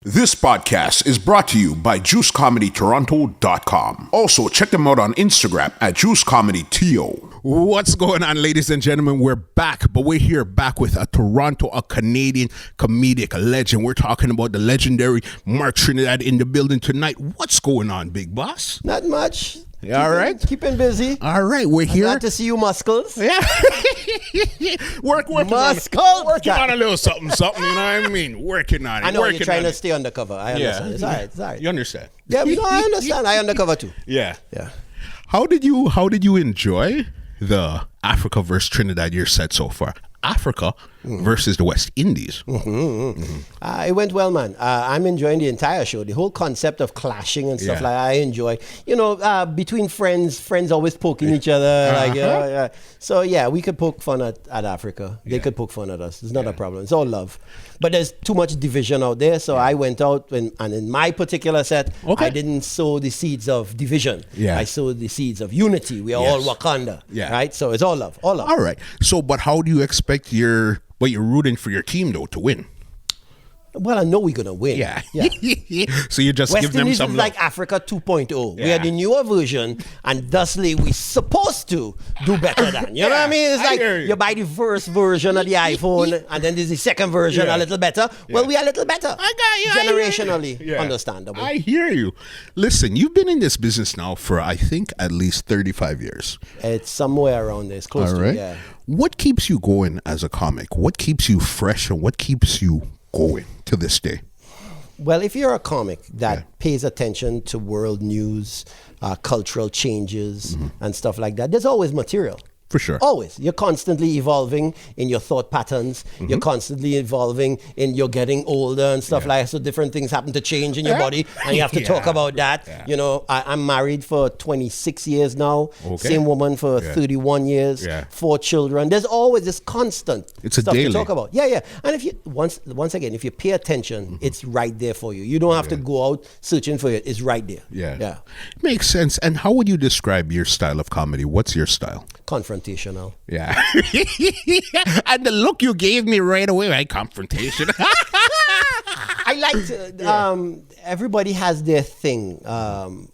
This podcast is brought to you by JuiceComedyToronto.com. Also, check them out on Instagram at JuiceComedyTO. What's going on, ladies and gentlemen? We're back, but we're here back with a Canadian comedic legend. We're talking about the legendary MARC TRINIDAD in the building tonight. What's going on, big boss? Not much. All right. Keeping busy. All right, we're here. Glad to see you, muscles. Yeah. working on a little something, you know what I mean? Working on it. I know you're trying to stay undercover. I understand. It's all right. It's all right. You understand? Yeah, no, I understand. I undercover too. Yeah. Yeah. How did you enjoy the Africa versus Trinidad year set so far? Africa versus the West Indies. It went well, man. I'm enjoying the entire show. The whole concept of clashing and stuff like that, I enjoy. You know, between friends always poking each other. So, yeah, we could poke fun at Africa. They could poke fun at us. It's not a problem. It's all love. But there's too much division out there. So I went out and in my particular set, I didn't sow the seeds of division. I sowed the seeds of unity. We are all Wakanda. Right? So it's all love. All love. All right. So, but how do you expect you're rooting for your team, though, to win? Well, I know we're going to win. Yeah. So you just give them some love. Like Africa 2.0. We are the newer version, and thusly we're supposed to do better than. You know what I mean? It's like you buy the first version of the iPhone, and then there's the second version a little better. Well, we are a little better. I got you. Generationally understandable. I hear you. Listen, you've been in this business now for, I think, at least 35 years. It's somewhere around there. It's close to it, yeah. What keeps you going as a comic? What keeps you fresh, and what keeps you going to this day? Well, if you're a comic that pays attention to world news, cultural changes, and stuff like that, there's always material. For sure. Always. You're constantly evolving in your thought patterns. You're constantly evolving in your getting older and stuff like that. So different things happen to change in your body, and you have to talk about that. Yeah. You know, I'm married for 26 years now. Okay. Same woman for 31 years. 4 children. There's always this constant stuff to talk about. Yeah. And if you once again, if you pay attention, it's right there for you. You don't have to go out searching for it. It's right there. Yeah. Makes sense. And how would you describe your style of comedy? What's your style? Confrontational. Yeah. And the look you gave me right away, right? Confrontation. I like to, everybody has their thing.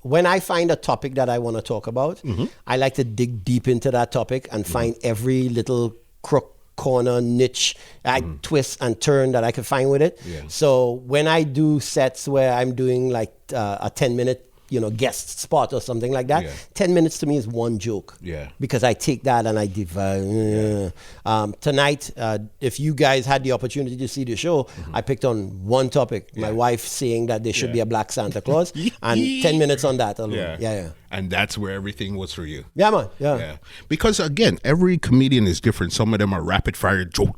When I find a topic that I want to talk about, I like to dig deep into that topic and find every little crook, corner, niche, twist and turn that I can find with it. So when I do sets where I'm doing like a 10-minute guest spot or something like that, 10 minutes to me is one joke. Because I take that and I divide. Tonight, if you guys had the opportunity to see the show, I picked on one topic. My wife saying that there should be a black Santa Claus, and 10 minutes on that alone. And that's where everything was for you. Yeah, man. Yeah. Because again, every comedian is different. Some of them are rapid fire, joke.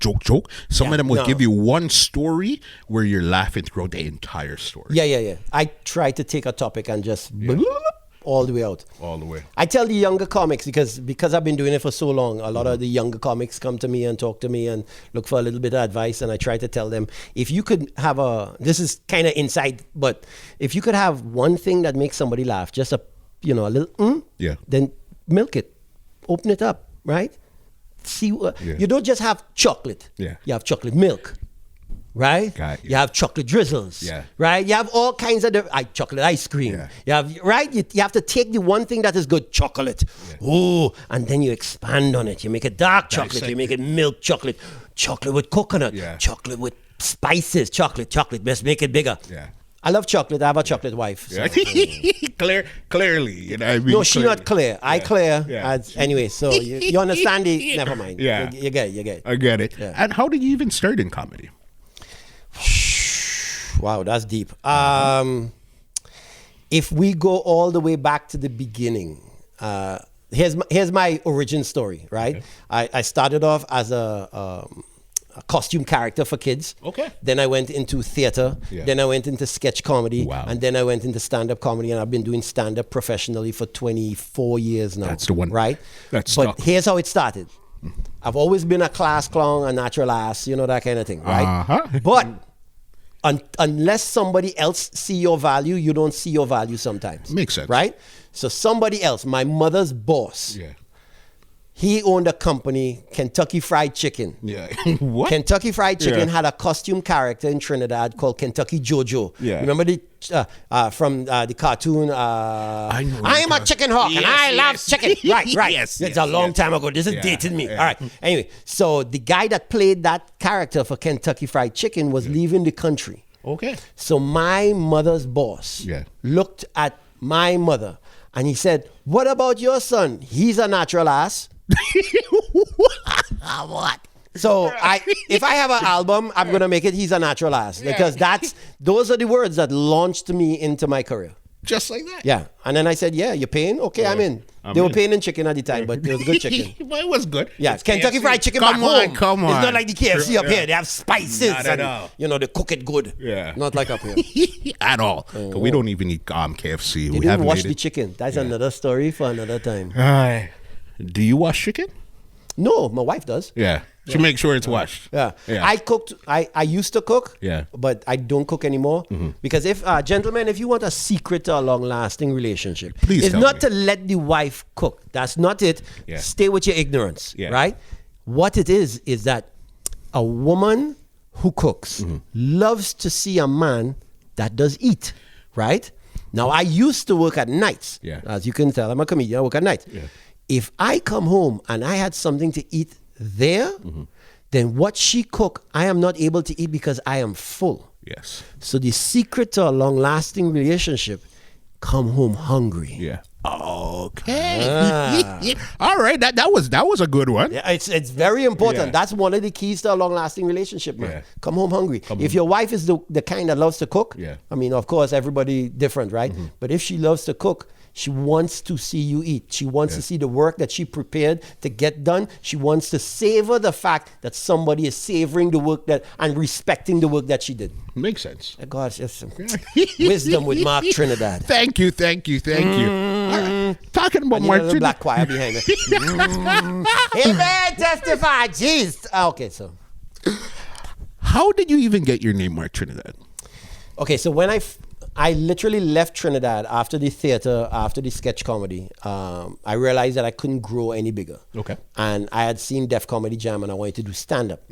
Some of them will give you one story where you're laughing throughout the entire story. Yeah. I try to take a topic and just all the way out. All the way. I tell the younger comics, because I've been doing it for so long, a lot of the younger comics come to me and talk to me and look for a little bit of advice, and I try to tell them, if you could have this is kind of inside, but if you could have one thing that makes somebody laugh, just a little then milk it, open it up, right? See, you don't just have chocolate. You have chocolate milk, right? You have chocolate drizzles, right? You have all kinds of chocolate ice cream. You have you have to take the one thing that is good, chocolate. And then you expand on it. You make it dark chocolate. You make it milk chocolate, chocolate with coconut, chocolate with spices, chocolate. Let's make it bigger. I love chocolate. I have a chocolate wife. So. Clearly. No, she's not Claire. I Claire. Anyway, so you understand it? Never mind. You get it. I get it. And how did you even start in comedy? Wow, that's deep. If we go all the way back to the beginning, here's my origin story, right? Okay. I started off as a costume character for kids. Okay. Then I went into theater. Then I went into sketch comedy. Wow. And then I went into stand-up comedy, and I've been doing stand-up professionally for 24 years now. That's the one. Right? But here's how it started. I've always been a class clown, a natural ass, that kind of thing, right? But unless somebody else see your value, you don't see your value sometimes. Makes sense. Right? So somebody else, my mother's boss, He owned a company, Kentucky Fried Chicken. Yeah. What? Kentucky Fried Chicken Yeah. had a costume character in Trinidad called Kentucky Jojo. Yeah. Remember from the cartoon? I am a chicken hawk and I love chicken. Right. Yes, It's yes, a long yes. time ago. This is Yeah, dating me. yeah. All right. Anyway, so the guy that played that character for Kentucky Fried Chicken was leaving the country. Okay. So my mother's boss looked at my mother and he said, "What about your son? He's a natural ass." What? So if I have an album, I'm gonna make it "He's a Natural Ass" because those are the words that launched me into my career. Just like that. Yeah, and then I said, "Yeah, you're paying? Okay, I'm in." They were paying in chicken at the time, but it was good chicken. Well, it was good. Yeah, It's Kentucky KFC. Fried Chicken Come back on, home. come on. It's not like the KFC up Yeah. here. They have spices Not at and all. they cook it good. Yeah. Not like up here. At all. 'Cause we don't even eat KFC. They We didn't haven't wash made the it. chicken. That's another story for another time. Do you wash chicken? No, my wife does. Yeah. She makes sure it's washed. Yeah. Yeah. I cooked. I used to cook. Yeah. But I don't cook anymore because if gentlemen, if you want a secret to a long-lasting relationship, Please it's tell not me. to let the wife cook. That's not it. Yeah. Stay with your ignorance. Yeah. Right. What it is that a woman who cooks loves to see a man that does eat. Right. Now I used to work at nights. Yeah. As you can tell, I'm a comedian. I work at night. Yeah. If I come home and I had something to eat there, then what she cook, I am not able to eat because I am full. Yes. So the secret to a long-lasting relationship, come home hungry. Yeah. Okay. All right. That was a good one. Yeah, it's very important. Yeah. That's one of the keys to a long-lasting relationship, man. Yeah. Come home hungry. If your wife is the kind that loves to cook, Yeah. I mean, of course, everybody different, right? But if she loves to cook, she wants to see you eat. She wants to see the work that she prepared to get done. She wants to savor the fact that somebody is savoring the work and respecting the work that she did. Makes sense. Gosh, that's some wisdom with Mark Trinidad. Thank you. All right. Talking about I need a Mark little Trinidad. black choir behind me. Amen. Testify. Jeez. Okay, so. How did you even get your name, Mark Trinidad? Okay, so when I literally left Trinidad after the theater, after the sketch comedy, I realized that I couldn't grow any bigger. Okay. And I had seen Def Comedy Jam and I wanted to do stand-up.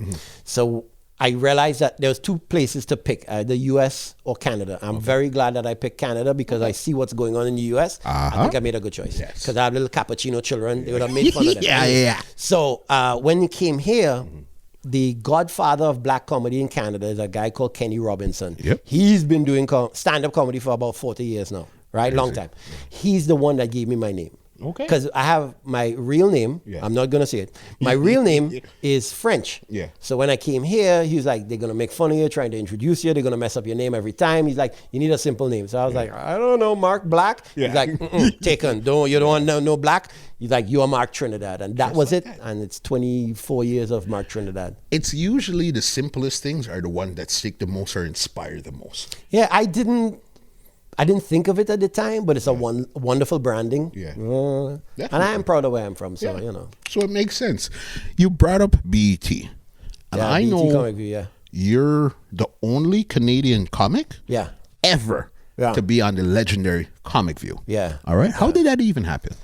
So I realized that there was two places to pick, the US or Canada. I'm very glad that I picked Canada because I see what's going on in the US. I think I made a good choice. Yes. Because I have little cappuccino children. They would have made fun of them. Yeah. So when it came here, the godfather of black comedy in Canada is a guy called Kenny Robinson. Yep. He's been doing stand-up comedy for about 40 years now, right? Long time. He's the one that gave me my name. Okay. Because I have my real name. Yeah. I'm not going to say it. My real name is French. Yeah. So when I came here, he was like, they're going to make fun of you, trying to introduce you. They're going to mess up your name every time. He's like, you need a simple name. So I was like, I don't know, Mark Black. Yeah. He's like, taken. You don't want no Black. He's like, you are Mark Trinidad. And that was it. And it's 24 years of Mark Trinidad. It's usually the simplest things are the ones that stick the most or inspire the most. Yeah, I didn't think of it at the time, but it's a wonderful branding. Yeah. And I am proud of where I'm from, so, you know. So it makes sense. You brought up BET. And Yeah, I BET know Comic View, yeah. you're the only Canadian comic Yeah. ever to be on the legendary Comic View. Yeah. All right. How did that even happen?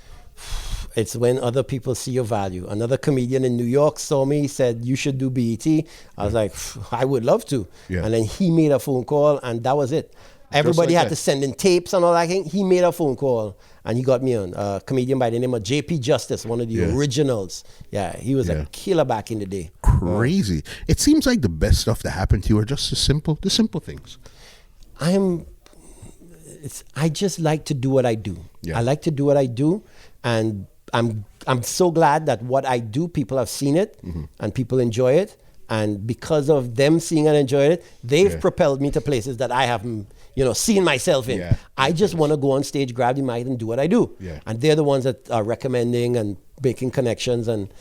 It's when other people see your value. Another comedian in New York saw me, said, you should do BET. I was like, I would love to. Yeah. And then he made a phone call, and that was it. Everybody like had that. to send in tapes and all that thing. He made a phone call, and he got me on. A comedian by the name of JP Justice, one of the originals. Yeah, he was a killer back in the day. Crazy. It seems like the best stuff that happened to you are just the simple things. I just like to do what I do. Yeah. I like to do what I do, and I'm so glad that what I do, people have seen it, and people enjoy it, and because of them seeing and enjoying it, they've propelled me to places that I haven't, seen myself in. Yeah. I just want to go on stage, grab the mic, and do what I do. Yeah. And they're the ones that are recommending and making connections and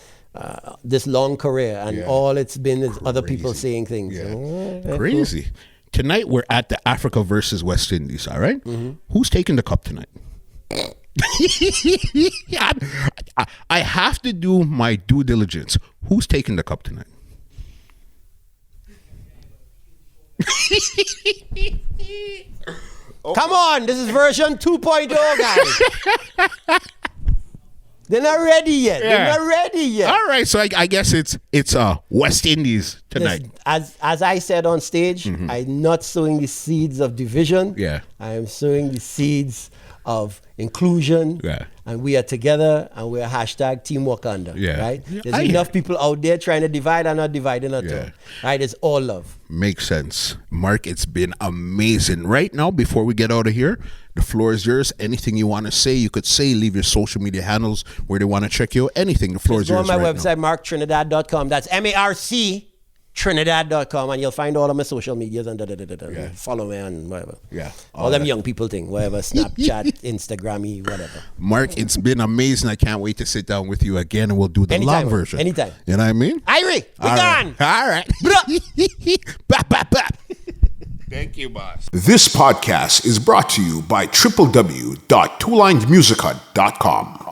this long career, and all it's been is other people saying things. Yeah. Crazy. Tonight we're at the Africa versus West Indies, all right? Who's taking the cup tonight? I have to do my due diligence. Who's taking the cup tonight? Come on, this is version 2.0, guys. They're not ready yet. Yeah. They're not ready yet. All right, so I guess it's West Indies tonight. As I said on stage, I'm not sowing the seeds of division. Yeah. I am sowing the seeds of inclusion. Yeah. And we are together, and we're hashtag Team Wakanda. Yeah. Right? Yeah, There's I enough hear. people out there trying to divide and not dividing at all. Right? It's all love. Makes sense. Mark, it's been amazing. Right now, before we get out of here, the floor is yours. Anything you want to say, you could say. Leave your social media handles where they want to check you. Anything. The floor is Go yours on my right website, marktrinidad.com. That's MARC Trinidad.com, and you'll find all of my social medias and follow me and whatever. Yeah. All them young people thing, whatever, Snapchat, Instagram, whatever. Mark, it's been amazing. I can't wait to sit down with you again, and we'll do the Anytime, long version. anytime. You know what I mean? Irie, we All gone. right. All right. Bap, bap, bap. Thank you, boss. This podcast is brought to you by www.twolinedmusichut.com.